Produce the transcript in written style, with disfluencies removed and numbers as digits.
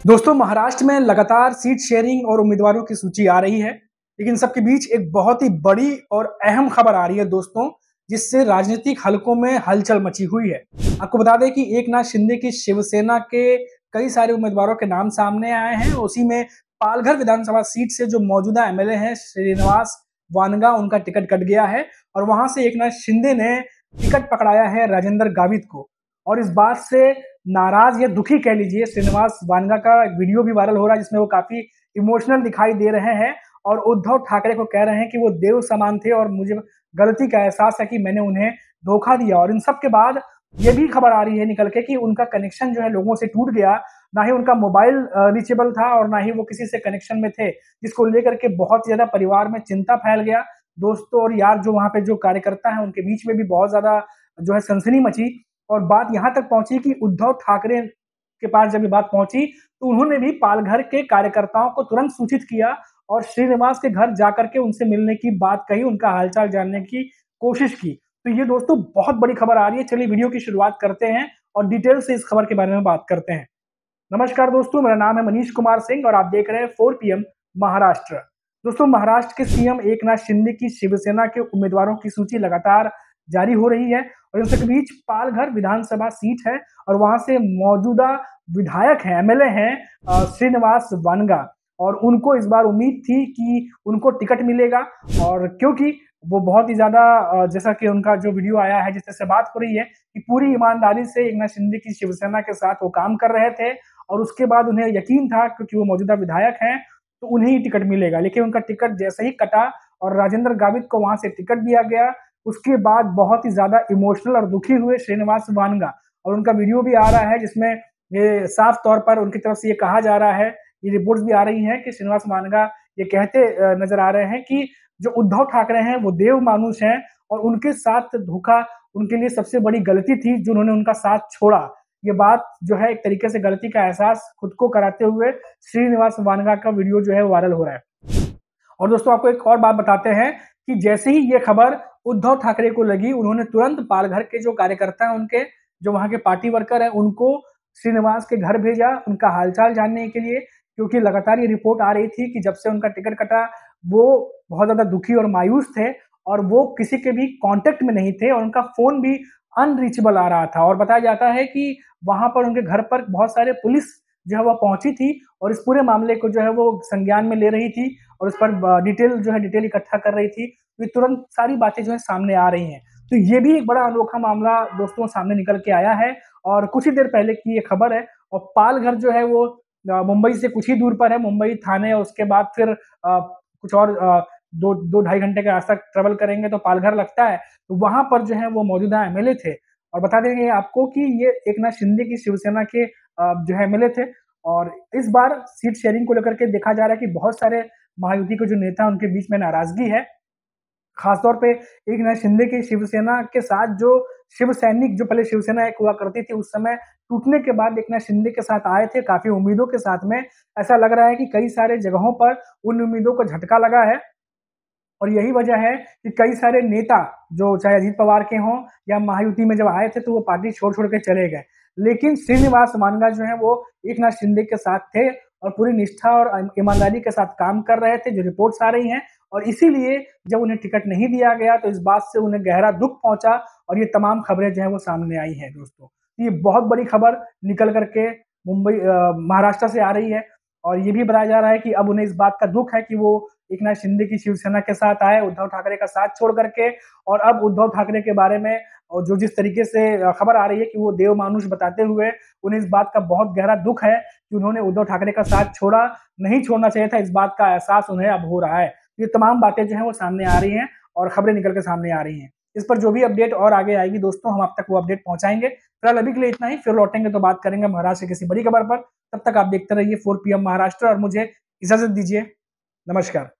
दोस्तों, महाराष्ट्र में लगातार सीट शेयरिंग और उम्मीदवारों की सूची आ रही है, लेकिन सबके बीच एक बहुत ही बड़ी और अहम खबर आ रही है दोस्तों, जिससे राजनीतिक हलकों में हलचल मची हुई है। आपको बता दें कि एकनाथ शिंदे की शिवसेना के कई सारे उम्मीदवारों के नाम सामने आए हैं। उसी में पालघर विधानसभा सीट से जो मौजूदा एमएलए हैं श्रीनिवास वानगा, उनका टिकट कट गया है और वहां से एकनाथ शिंदे ने टिकट पकड़ाया है राजेंद्र गावित को। और इस बात से नाराज या दुखी कह लीजिए, श्रीनिवास वानगा का एक वीडियो भी वायरल हो रहा है जिसमें वो काफी इमोशनल दिखाई दे रहे हैं और उद्धव ठाकरे को कह रहे हैं कि वो देव समान थे और मुझे गलती का एहसास है कि मैंने उन्हें धोखा दिया। और इन सब के बाद ये भी खबर आ रही है निकल के कि उनका कनेक्शन जो है लोगों से टूट गया, ना ही उनका मोबाइल रीचेबल था और ना ही वो किसी से कनेक्शन में थे, जिसको लेकर के बहुत ज्यादा परिवार में चिंता फैल गया। दोस्तों और यार जो वहां पे जो कार्यकर्ता है उनके बीच में भी बहुत ज्यादा जो है सनसनी मची और बात यहां तक पहुंची कि उद्धव ठाकरे के पास जब ये बात पहुंची तो उन्होंने भी पालघर के कार्यकर्ताओं को तुरंत सूचित किया और श्रीनिवास के घर जाकर के उनसे मिलने की बात कही, उनका हालचाल जानने की कोशिश की। तो ये दोस्तों बहुत बड़ी खबर आ रही है। चलिए वीडियो की शुरुआत करते हैं और डिटेल से इस खबर के बारे में बात करते हैं। नमस्कार दोस्तों, मेरा नाम है मनीष कुमार सिंह और आप देख रहे हैं 4 PM महाराष्ट्र। दोस्तों, महाराष्ट्र के सीएम एकनाथ शिंदे की शिवसेना के उम्मीदवारों की सूची लगातार जारी हो रही है और इन सबके बीच पालघर विधानसभा सीट है और वहां से मौजूदा विधायक हैं, एमएलए हैं श्रीनिवास वानगा, और उनको इस बार उम्मीद थी कि उनको टिकट मिलेगा। और क्योंकि वो बहुत ही ज्यादा जैसा कि उनका जो वीडियो आया है जिससे बात हो रही है कि पूरी ईमानदारी से एकनाथ शिंदे की शिवसेना के साथ वो काम कर रहे थे और उसके बाद उन्हें यकीन था क्योंकि वो मौजूदा विधायक हैं तो उन्हें ही टिकट मिलेगा। लेकिन उनका टिकट जैसे ही कटा और राजेंद्र गावित को वहां से टिकट दिया गया, उसके बाद बहुत ही ज्यादा इमोशनल और दुखी हुए श्रीनिवास वानगा और उनका वीडियो भी आ रहा है जिसमें ये साफ तौर पर उनकी तरफ से ये कहा जा रहा है, ये रिपोर्ट्स भी आ रही हैं कि श्रीनिवास वानगा ये कहते नजर आ रहे हैं कि जो उद्धव ठाकरे हैं वो देव मानुष हैं और उनके साथ धोखा उनके लिए सबसे बड़ी गलती थी जो उन्होंने उनका साथ छोड़ा। ये बात जो है एक तरीके से गलती का एहसास खुद को कराते हुए श्रीनिवास वानगा का वीडियो जो है वायरल हो रहा है। और दोस्तों आपको एक और बात बताते हैं कि जैसे ही ये खबर उद्धव ठाकरे को लगी, उन्होंने तुरंत पालघर के जो कार्यकर्ता हैं उनके, जो वहां के पार्टी वर्कर हैं, उनको श्रीनिवास के घर भेजा उनका हालचाल जानने के लिए, क्योंकि लगातार ये रिपोर्ट आ रही थी कि जब से उनका टिकट कटा वो बहुत ज्यादा दुखी और मायूस थे और वो किसी के भी कांटेक्ट में नहीं थे और उनका फोन भी अनरीचेबल आ रहा था। और बताया जाता है कि वहां पर उनके घर पर बहुत सारे पुलिस जो है वो पहुंची थी और इस पूरे मामले को जो है वो संज्ञान में ले रही थी और उस पर डिटेल इकट्ठा कर रही थी। तो तुरंत सारी बातें जो है सामने आ रही हैं। तो ये भी एक बड़ा अनोखा मामला दोस्तों सामने निकल के आया है और कुछ ही देर पहले की ये खबर है। और पालघर जो है वो मुंबई से कुछ ही दूर पर है, मुंबई थाने, और उसके बाद फिर कुछ और 2-2.5 घंटे के रास्ता ट्रेवल करेंगे तो पालघर लगता है। तो वहां पर जो है वो मौजूदा एमएलए थे और बता देंगे आपको कि ये एकनाथ शिंदे की शिवसेना के जो है एमएलए थे। और इस बार सीट शेयरिंग को लेकर के देखा जा रहा है कि बहुत सारे महायुति के जो नेता उनके बीच में नाराजगी है। खासतौर पे एकनाथ शिंदे की शिवसेना के साथ जो शिव सैनिक, जो पहले शिवसेना एक हुआ करती थी, उस समय टूटने के बाद एकनाथ शिंदे के साथ आए थे काफी उम्मीदों के साथ में। ऐसा लग रहा है कि कई सारे जगहों पर उन उम्मीदों को झटका लगा है और यही वजह है कि कई सारे नेता जो चाहे अजीत पवार के हों या महायुति में जब आए थे तो वो पार्टी छोड़ छोड़ के चले गए, लेकिन श्रीनिवास वानगा जो है वो एकनाथ शिंदे के साथ थे और पूरी निष्ठा और ईमानदारी के साथ काम कर रहे थे, जो रिपोर्ट्स आ रही हैं। और इसीलिए जब उन्हें टिकट नहीं दिया गया तो इस बात से उन्हें गहरा दुख पहुंचा और ये तमाम खबरें जो है वो सामने आई हैं दोस्तों। ये बहुत बड़ी खबर निकल करके मुंबई महाराष्ट्र से आ रही है और ये भी बताया जा रहा है कि अब उन्हें इस बात का दुख है कि वो एकनाथ शिंदे की शिवसेना के साथ आए उद्धव ठाकरे का साथ छोड़ करके, और अब उद्धव ठाकरे के बारे में और जो जिस तरीके से खबर आ रही है कि वो देव मानुष बताते हुए उन्हें इस बात का बहुत गहरा दुख है कि उन्होंने उद्धव ठाकरे का साथ छोड़ा, नहीं छोड़ना चाहिए था, इस बात का एहसास उन्हें अब हो रहा है। ये तमाम बातें जो है वो सामने आ रही हैं और खबरें निकल के सामने आ रही हैं। इस पर जो भी अपडेट और आगे आएगी दोस्तों हम आप तक वो अपडेट पहुंचाएंगे। फिलहाल अभी के लिए इतना ही, फिर लौटेंगे तो बात करेंगे महाराष्ट्र की किसी बड़ी खबर पर। तब तक आप देखते रहिए 4 PM महाराष्ट्र और मुझे इजाजत दीजिए। नमस्कार।